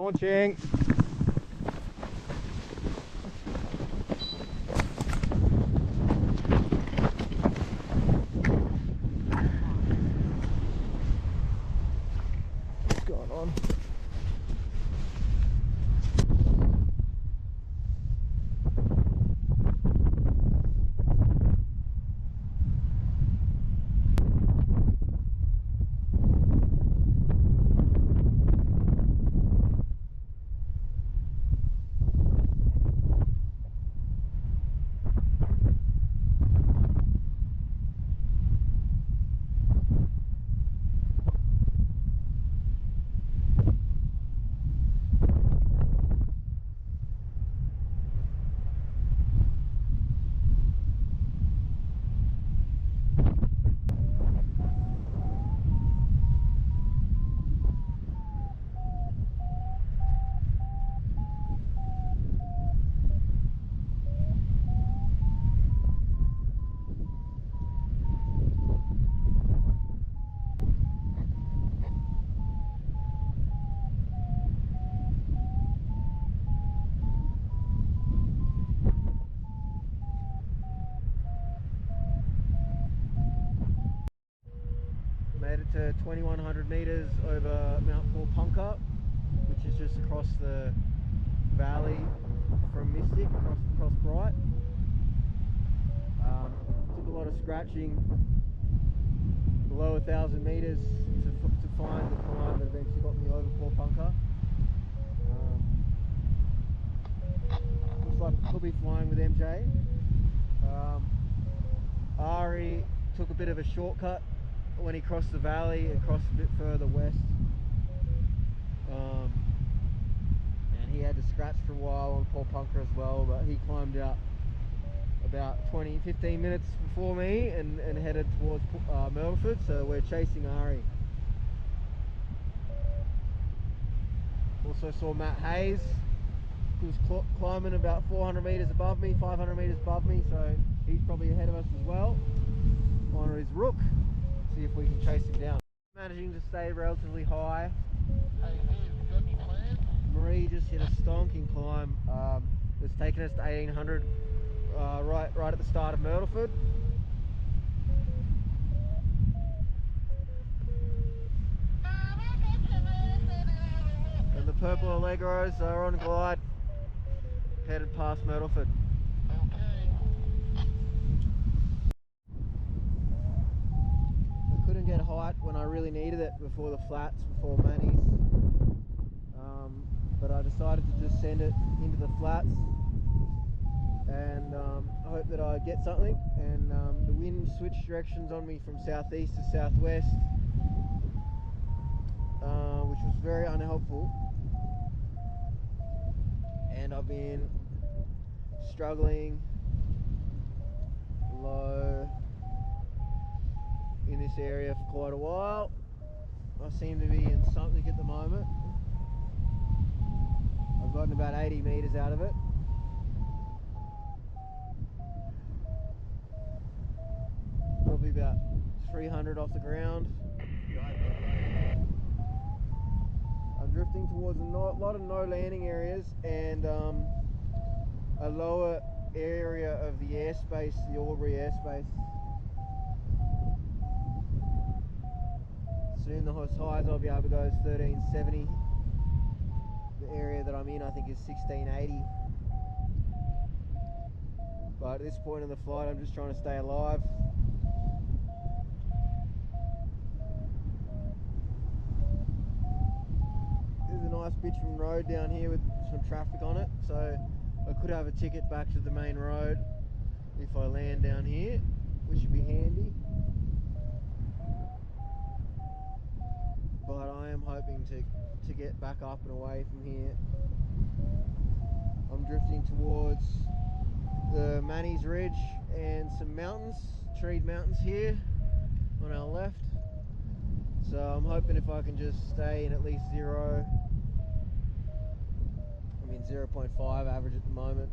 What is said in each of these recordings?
Launching. What's going on? Made it to 2100 meters over Mount Paul, which is just across the valley from Mystic, across Bright. Took a lot of scratching below 1000 meters to find the climb that eventually got me over Paul. Looks like I could be flying with MJ. Ari took a bit of a shortcut when he crossed the valley and crossed a bit further west, and he had to scratch for a while on Paul as well, but he climbed out about 15 minutes before me and headed towards Myrtleford, so we're chasing Ari. Also saw Matt Hayes, who was climbing about 400 meters above me, 500 meters above me, so he's probably ahead of us as well on his rook. See if we can chase him down. Managing to stay relatively high. Marie just hit a stonking climb. It's taken us to 1800 right at the start of Myrtleford. And the purple Allegros are on glide, headed past Myrtleford. Couldn't get height when I really needed it before the flats, before Manny's, but I decided to just send it into the flats and hope that I'd get something. And the wind switched directions on me from southeast to southwest, which was very unhelpful, and I've been struggling low in this area for quite a while. I seem to be in something at the moment. I've gotten about 80 meters out of it. Probably about 300 off the ground. I'm drifting towards a lot of no landing areas and a lower area of the airspace, the Albury airspace. Soon the highs I'll be able to go is 1370. The area that I'm in I think is 1680. But at this point in the flight I'm just trying to stay alive. There's a nice bitumen road down here with some traffic on it, so I could have a ticket back to the main road if I land down here, which would be handy. But I am hoping to get back up and away from here. I'm drifting towards the Manny's Ridge and some mountains, treed mountains here on our left. So I'm hoping if I can just stay in at least 0.5 average at the moment,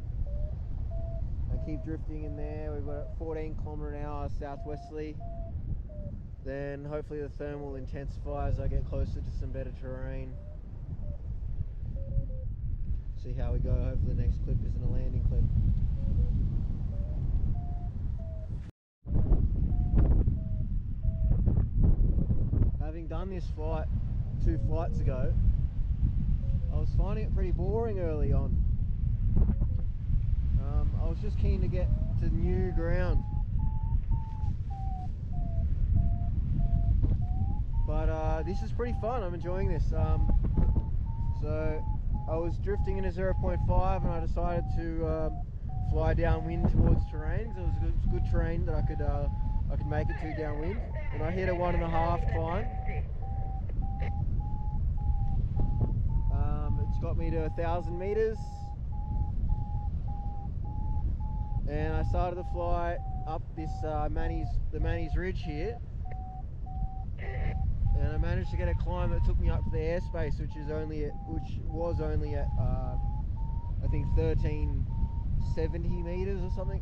and keep drifting in there. We've got a 14 km an hour southwesterly. Then hopefully the thermal will intensify as I get closer to some better terrain. See how we go. Hopefully the next clip isn't a landing clip. Having done this flight 2 flights ago, I was finding it pretty boring early on. I was just keen to get to new ground. But this is pretty fun. I'm enjoying this. So I was drifting in a 0.5 and I decided to fly downwind towards terrain because it was good terrain that I could make it to downwind. And I hit a 1.5 climb. It's got me to 1,000 meters. And I started to fly up this Manny's Ridge here. And I managed to get a climb that took me up to the airspace, which was only at I think 1370 meters or something.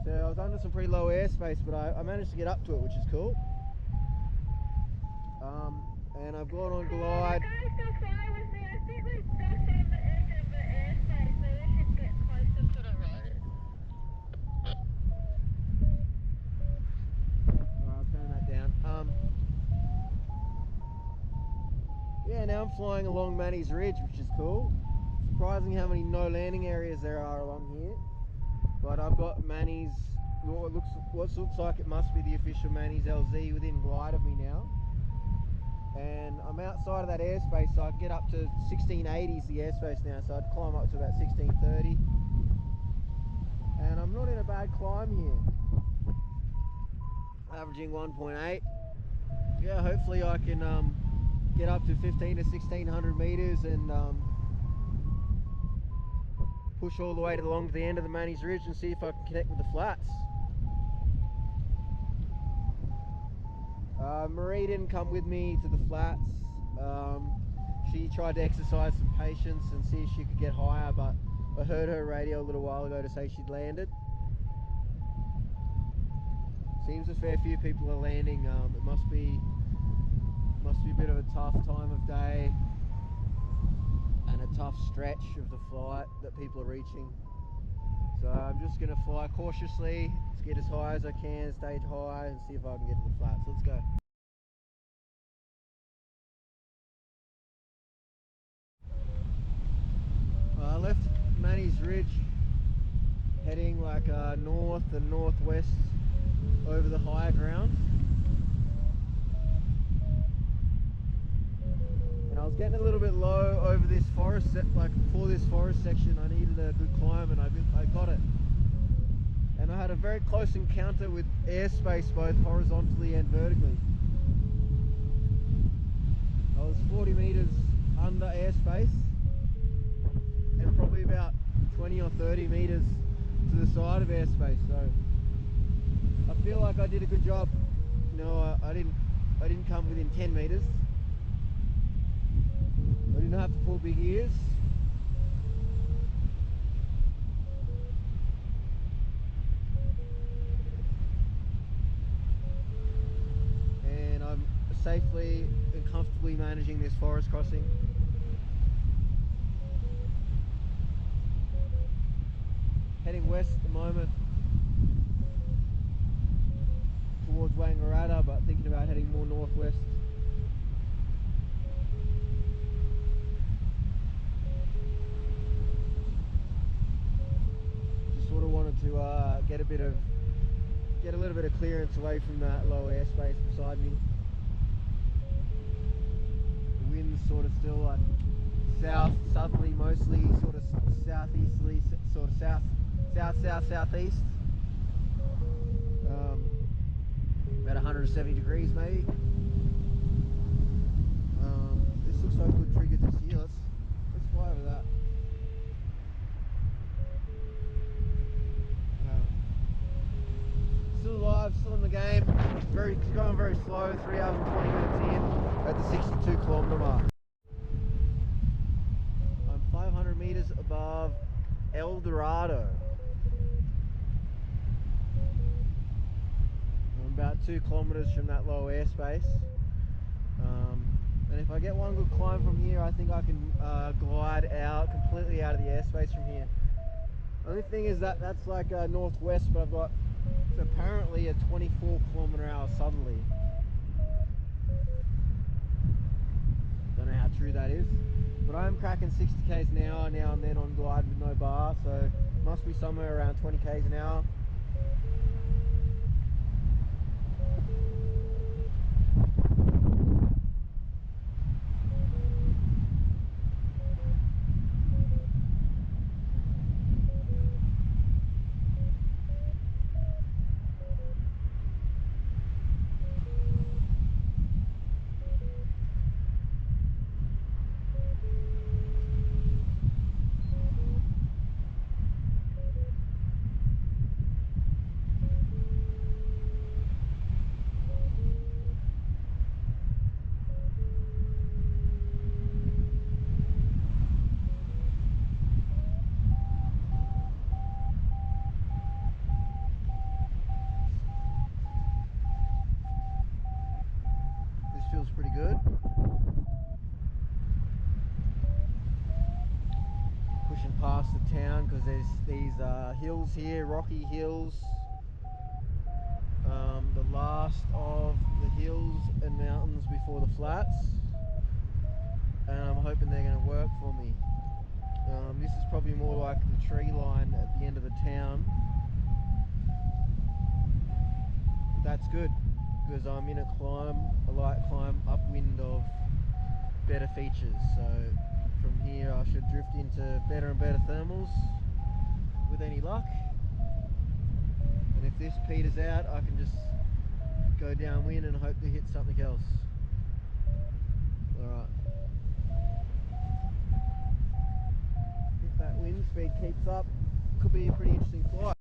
So I was under some pretty low airspace, but I managed to get up to it, which is cool. And I've gone on glide. Yeah, now I'm flying along Manny's Ridge, which is cool. Surprising how many no landing areas there are along here. But I've got Manny's, what looks like it must be the official Manny's LZ within glide of me now. And I'm outside of that airspace, so I can get up to 1680 is the airspace now, so I'd climb up to about 1630. And I'm not in a bad climb here. Averaging 1.8. Yeah, hopefully I can get up to 15 to 1600 meters and push all the way along to the end of the Manny's Ridge and see if I can connect with the flats. Marie didn't come with me to the flats. She tried to exercise some patience and see if she could get higher, but I heard her radio a little while ago to say she'd landed. Seems a fair few people are landing. It must be a bit of a tough time of day and a tough stretch of the flight that people are reaching. So I'm just going to fly cautiously, to get as high as I can, stay high and see if I can get to the flats. Let's go. I left Manny's Ridge heading like north and northwest over the higher ground. And I was getting a little bit low over this forest, for this forest section I needed a good climb and I got it. And I had a very close encounter with airspace both horizontally and vertically. I was 40 meters under airspace and probably about 20 or 30 meters to the side of airspace, so I feel like I did a good job. You know, I didn't come within 10 meters. I didn't have to pull big ears. And I'm safely and comfortably managing this forest crossing. Heading west at the moment towards Wangaratta, but thinking about heading more northwest. Just sort of wanted to get a little bit of clearance away from that low airspace beside me. The wind's sort of still like southerly mostly, sort of southeasterly, sort of southeast. About 170 degrees maybe. This looks like a good trigger just here. Let's fly over that. Still alive, still in the game. Going very slow. 3 hours and 20 minutes in at the 62 kilometer mark. I'm 500 meters above El Dorado. I'm about 2 kilometers from that low airspace. And if I get one good climb from here, I think I can glide out completely out of the airspace from here. Only thing is that that's like northwest, but I've got apparently a 24km/h southerly. Don't know how true that is, but I'm cracking 60 k's an hour now and then on glide with no bar, so must be somewhere around 20 k's an hour. Feels pretty good. Pushing past the town because there's these hills here, rocky hills. The last of the hills and mountains before the flats, and I'm hoping they're going to work for me. This is probably more like the tree line at the end of the town. That's good, because I'm in a light climb upwind of better features, so from here I should drift into better and better thermals with any luck. And if this peters out, I can just go downwind and hope to hit something else. Alright, if that wind speed keeps up, could be a pretty interesting flight.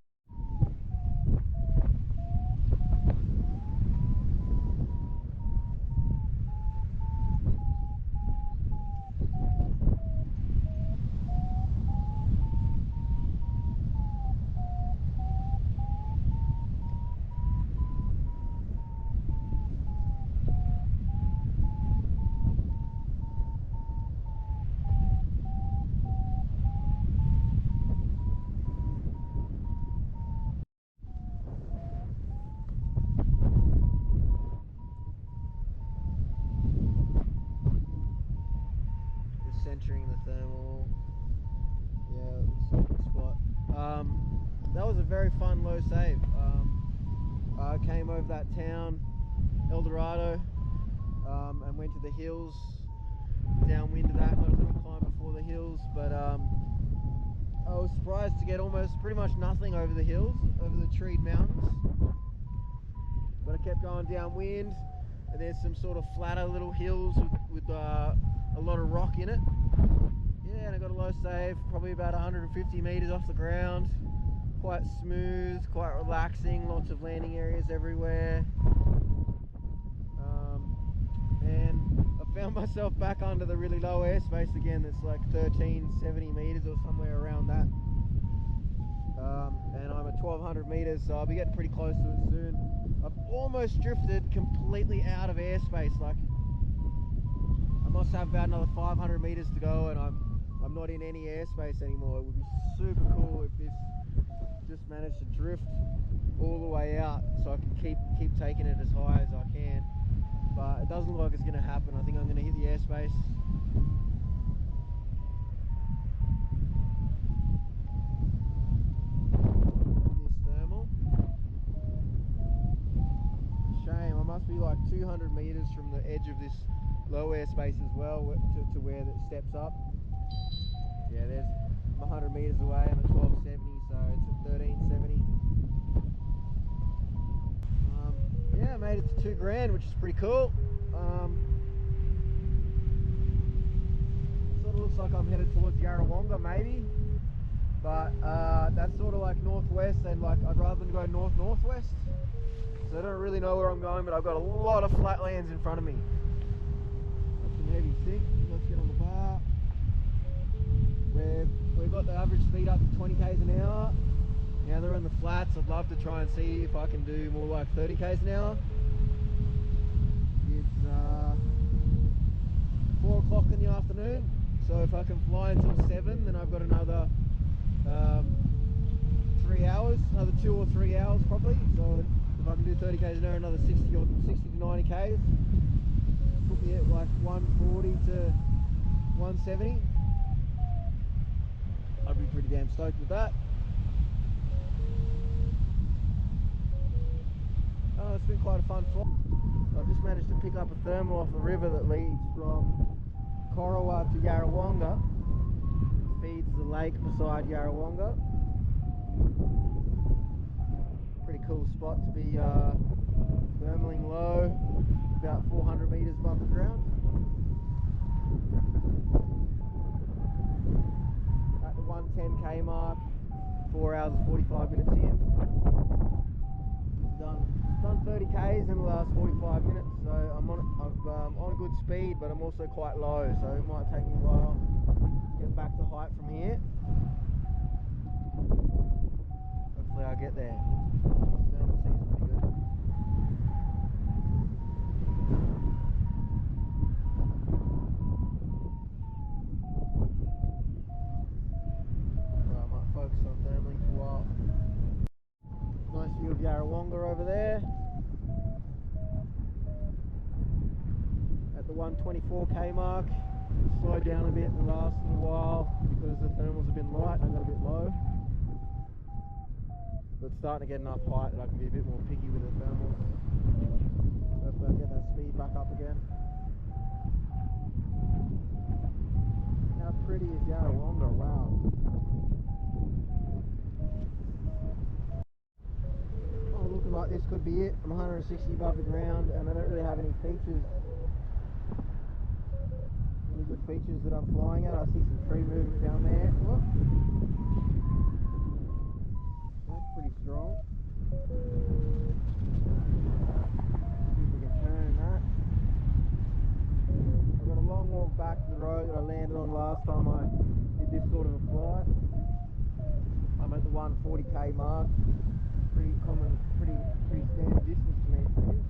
Centering the thermal. Yeah, it looks like a good spot. That was a very fun low save. I came over that town, El Dorado, and went to the hills, downwind of that, got a little climb before the hills, but I was surprised to get almost pretty much nothing over the hills, over the treed mountains. But I kept going downwind, and there's some sort of flatter little hills with a lot of rock in it. Yeah, and I got a low save, probably about 150 meters off the ground. Quite smooth, quite relaxing, lots of landing areas everywhere. And I found myself back under the really low airspace again. It's like 1370 meters or somewhere around that. And I'm at 1200 meters, so I'll be getting pretty close to it soon. I've almost drifted completely out of airspace. Like, I must have about another 500 meters to go, and I'm not in any airspace anymore. It would be super cool if this just managed to drift all the way out, so I can keep taking it as high as I can. But it doesn't look like it's going to happen. I think I'm going to hit the airspace. This thermal. Shame, I must be like 200 meters from the edge of this low airspace as well to where it steps up. Yeah, there's 100 meters away. I'm at 1270, so it's at 1370. Yeah, I made it to 2 grand, which is pretty cool. Sort of looks like I'm headed towards Yarrawonga maybe, but that's sort of like northwest, and like I'd rather go north-northwest. So I don't really know where I'm going, but I've got a lot of flatlands in front of me. That's some heavy sink. Let's get on the bar. We've got the average speed up to 20 k's an hour. Now they're in the flats. I'd love to try and see if I can do more like 30 k's an hour. It's 4 o'clock in the afternoon. So if I can fly until 7, then I've got another 3 hours, another 2 or 3 hours probably. So if I can do 30 k's an hour, another 60 to 90 k's, put me at like 140 to 170. I'd be pretty damn stoked with that. Oh, it's been quite a fun flight. I've just managed to pick up a thermal off the river that leads from Corowa to Yarrawonga. Feeds the lake beside Yarrawonga. Pretty cool spot to be thermaling low, about 400 meters above the ground. At the 110k mark, 4 hours and 45 minutes in. Done 30 k's in the last 45 minutes, so I'm on good speed, but I'm also quite low, so it might take me a while to get back to height from here. Hopefully I'll get there. Thermal seems pretty good. Well, I might focus on thermaling for a while. Nice view of Yarrawonga over there. At the 124k mark, slowed down a bit in the last little while because the thermals have been light and I got a bit low. But it's starting to get enough height that I can be a bit more picky with the thermals. Hopefully I'll get that speed back up again. How pretty is Yarrawonga? Wow. Looking like this could be it. I'm 160 above the ground and I don't really have any features, any good features that I'm flying at. I see some tree movement down there. Whoop. That's pretty strong. See if we can turn that. I've got a long walk back to the road that I landed on last time I did this sort of a flight. I'm at the 140k mark. Pretty common, pretty standard distance to me, it seems.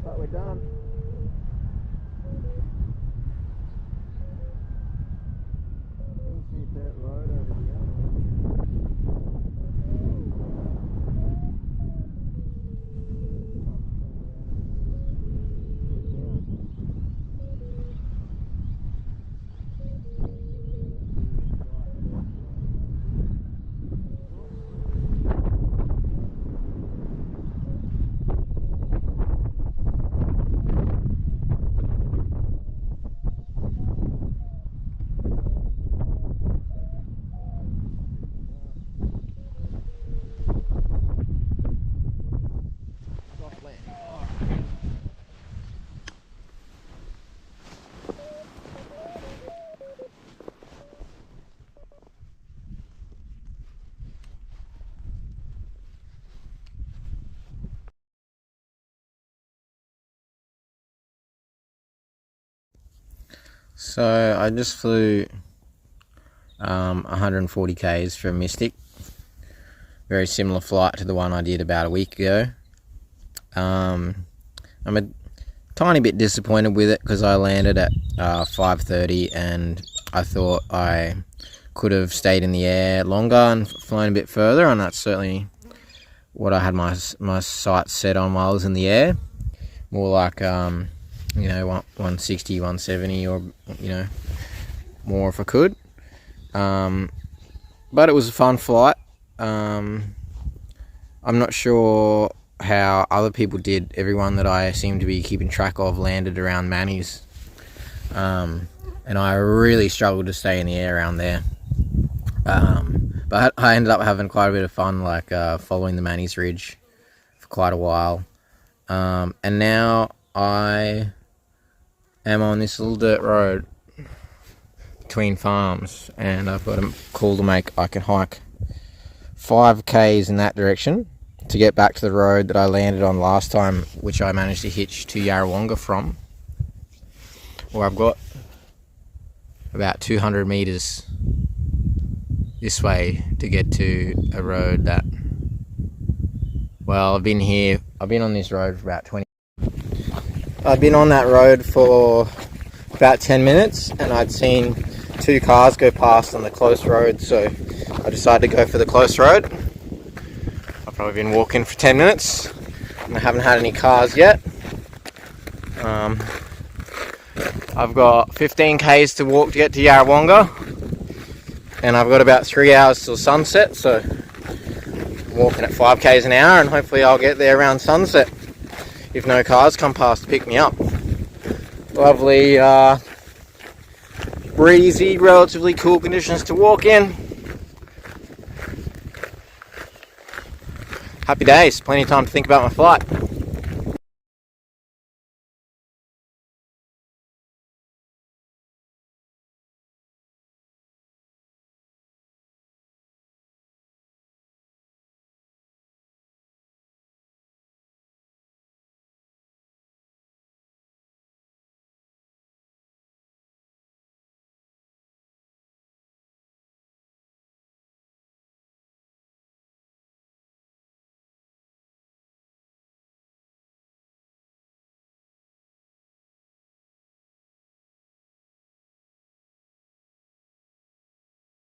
But we're done. Can see that road over here. So I just flew 140 k's for a Mystic. Very similar flight to the one I did about a week ago. I'm a tiny bit disappointed with it because I landed at 5:30 and I thought I could have stayed in the air longer and flown a bit further, and that's certainly what I had my sights set on while I was in the air. More like 160, 170, or more if I could. But it was a fun flight. I'm not sure how other people did. Everyone that I seem to be keeping track of landed around Manny's, and I really struggled to stay in the air around there. But I ended up having quite a bit of fun, following the Manny's Ridge for quite a while. And now I am on this little dirt road between farms, and I've got a call to make. I can hike 5k's in that direction to get back to the road that I landed on last time, which I managed to hitch to Yarrawonga from. Or I've got about 200 metres this way to get to a road that, well, I've been on this road for about 20. I've been on that road for about 10 minutes, and I'd seen 2 cars go past on the close road, so I decided to go for the close road. I've probably been walking for 10 minutes, and I haven't had any cars yet. I've got 15 k's to walk to get to Yarrawonga, and I've got about 3 hours till sunset, so I'm walking at 5 k's an hour, and hopefully I'll get there around sunset if no cars come past to pick me up. Lovely, breezy, relatively cool conditions to walk in. Happy days, plenty of time to think about my flight.